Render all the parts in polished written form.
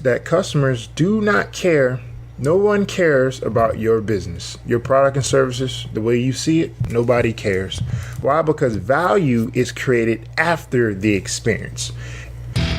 that customers do not care. No one cares about your business, your product and services, the way you see it. Nobody cares. Why? Because value is created after the experience.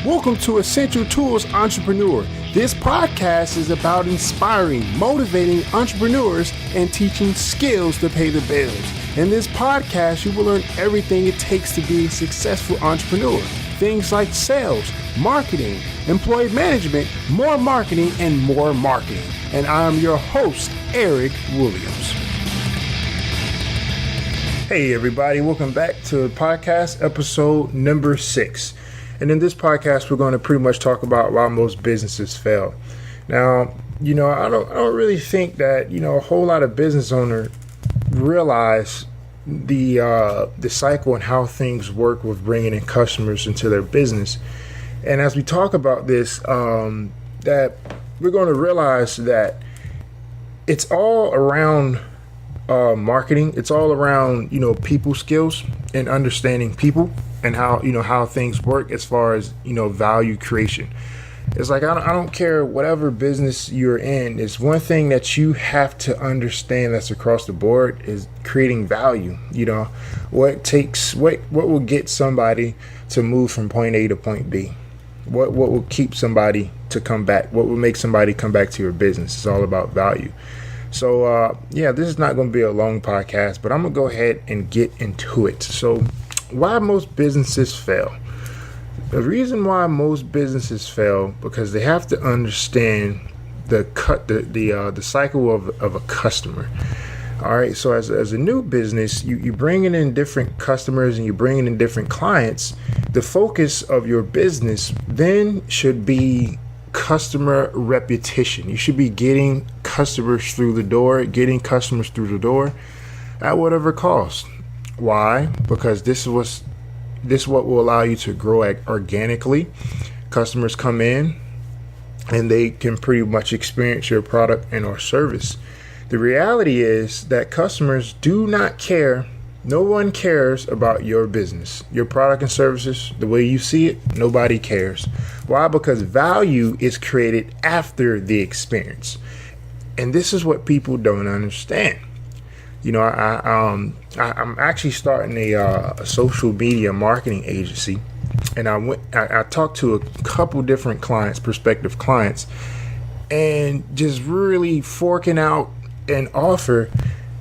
Welcome to Essential Tools Entrepreneur. This podcast is about inspiring, motivating entrepreneurs and teaching skills to pay the bills. In this podcast, you will learn everything it takes to be a successful entrepreneur. Things like sales, marketing, employee management, more marketing, and more marketing. And I am your host, Eric Williams. Hey everybody, welcome back to podcast episode number 6. And in this podcast, we're going to pretty much talk about why most businesses fail. Now, I don't really think that, a whole lot of business owners realize the cycle and how things work with bringing in customers into their business. And as we talk about this, that we're going to realize that it's all around marketing. It's all around, people skills and understanding people and how things work as far as, value creation. It's like, I don't care whatever business you're in. It's one thing that you have to understand that's across the board is creating value. What will get somebody to move from point A to point B? What will keep somebody to come back? What will make somebody come back to your business? It's all about value. So, this is not going to be a long podcast, but I'm going to go ahead and get into it. So why most businesses fail? The reason why most businesses fail because they have to understand the cycle of a customer. All right. So as a new business, you bringing in different customers and you bringing in different clients. The focus of your business then should be customer repetition. You should be getting customers through the door at whatever cost. Why? Because this is what will allow you to grow organically. Customers come in and they can pretty much experience your product and or service. The reality is that customers do not care. No one cares about your business, your product and services, the way you see it. Nobody cares. Why? Because value is created after the experience. And this is what people don't understand. I'm actually starting a social media marketing agency, and I talked to a couple different prospective clients, and just really forking out an offer.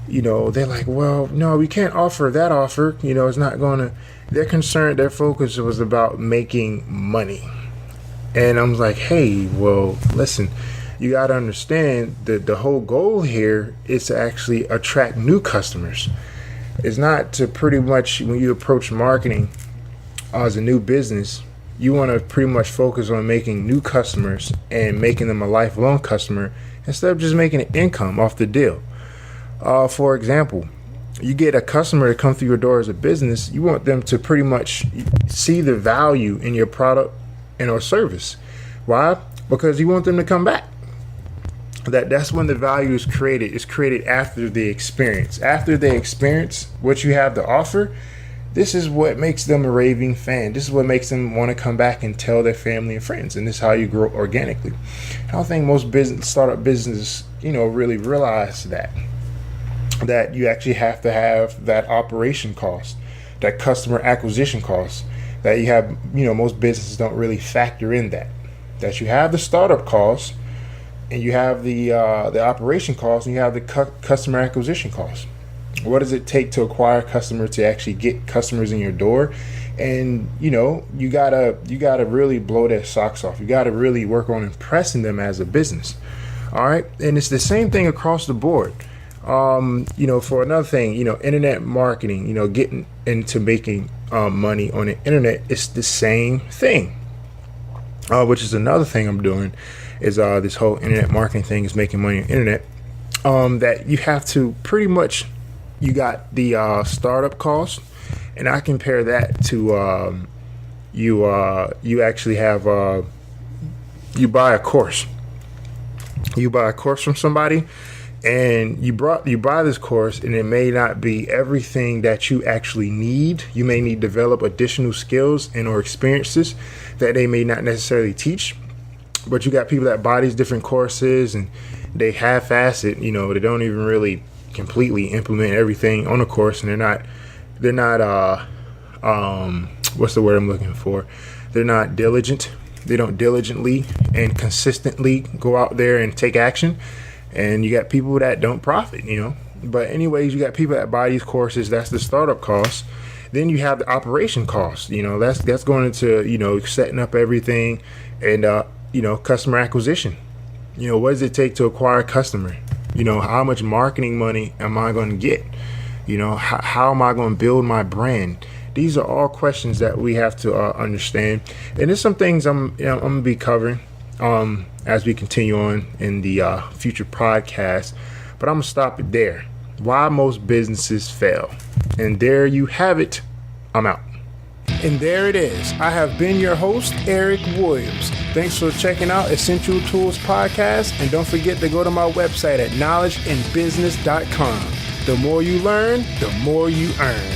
They're like, well, no, we can't offer that offer. It's not gonna. They're concerned. Their focus was about making money, and I was like, hey, well, listen. You got to understand that the whole goal here is to actually attract new customers. It's not to pretty much, when you approach marketing as a new business, you want to pretty much focus on making new customers and making them a lifelong customer instead of just making an income off the deal. For example, you get a customer to come through your door as a business, you want them to pretty much see the value in your product and or service. Why? Because you want them to come back. That's when the value is created. It's created after the experience. After they experience what you have to offer, this is what makes them a raving fan. This is what makes them want to come back and tell their family and friends. And this is how you grow organically. I don't think most startup businesses, really realize that you actually have to have that operation cost, that customer acquisition cost, that you have, most businesses don't really factor in that you have the startup cost, and you have the operation cost, and you have the customer acquisition cost. What does it take to acquire customers, to actually get customers in your door? And you gotta really blow their socks off. You gotta really work on impressing them as a business. All right, and it's the same thing across the board. For another thing, internet marketing. Getting into making money on the internet, it's the same thing. Which is another thing I'm doing. Is this whole internet marketing thing is making money on the internet. That you have to pretty much, you got the startup cost, and I compare that to you actually have you buy a course. You buy a course from somebody, and you buy this course, and it may not be everything that you actually need. You may need to develop additional skills and or experiences that they may not necessarily teach. But you got people that buy these different courses and they half-ass it. You know, they don't even really completely implement everything on the course, and they're not what's the word I'm looking for? They're not diligent. They don't diligently and consistently go out there and take action. And you got people that don't profit, you know. But anyways, you got people that buy these courses. That's the startup cost. Then you have the operation cost. You know, that's going into, you know, setting up everything and, you know, customer acquisition. You know, what does it take to acquire a customer? You know, how much marketing money am I going to get? You know, how am I going to build my brand? These are all questions that we have to understand. And there's some things I'm going to be covering as we continue on in the future podcasts. But I'm going to stop it there. Why most businesses fail. And there you have it. I'm out. And there it is. I have been your host, Eric Williams. Thanks for checking out Essential Tools Podcast. And don't forget to go to my website at knowledgeandbusiness.com. The more you learn, the more you earn.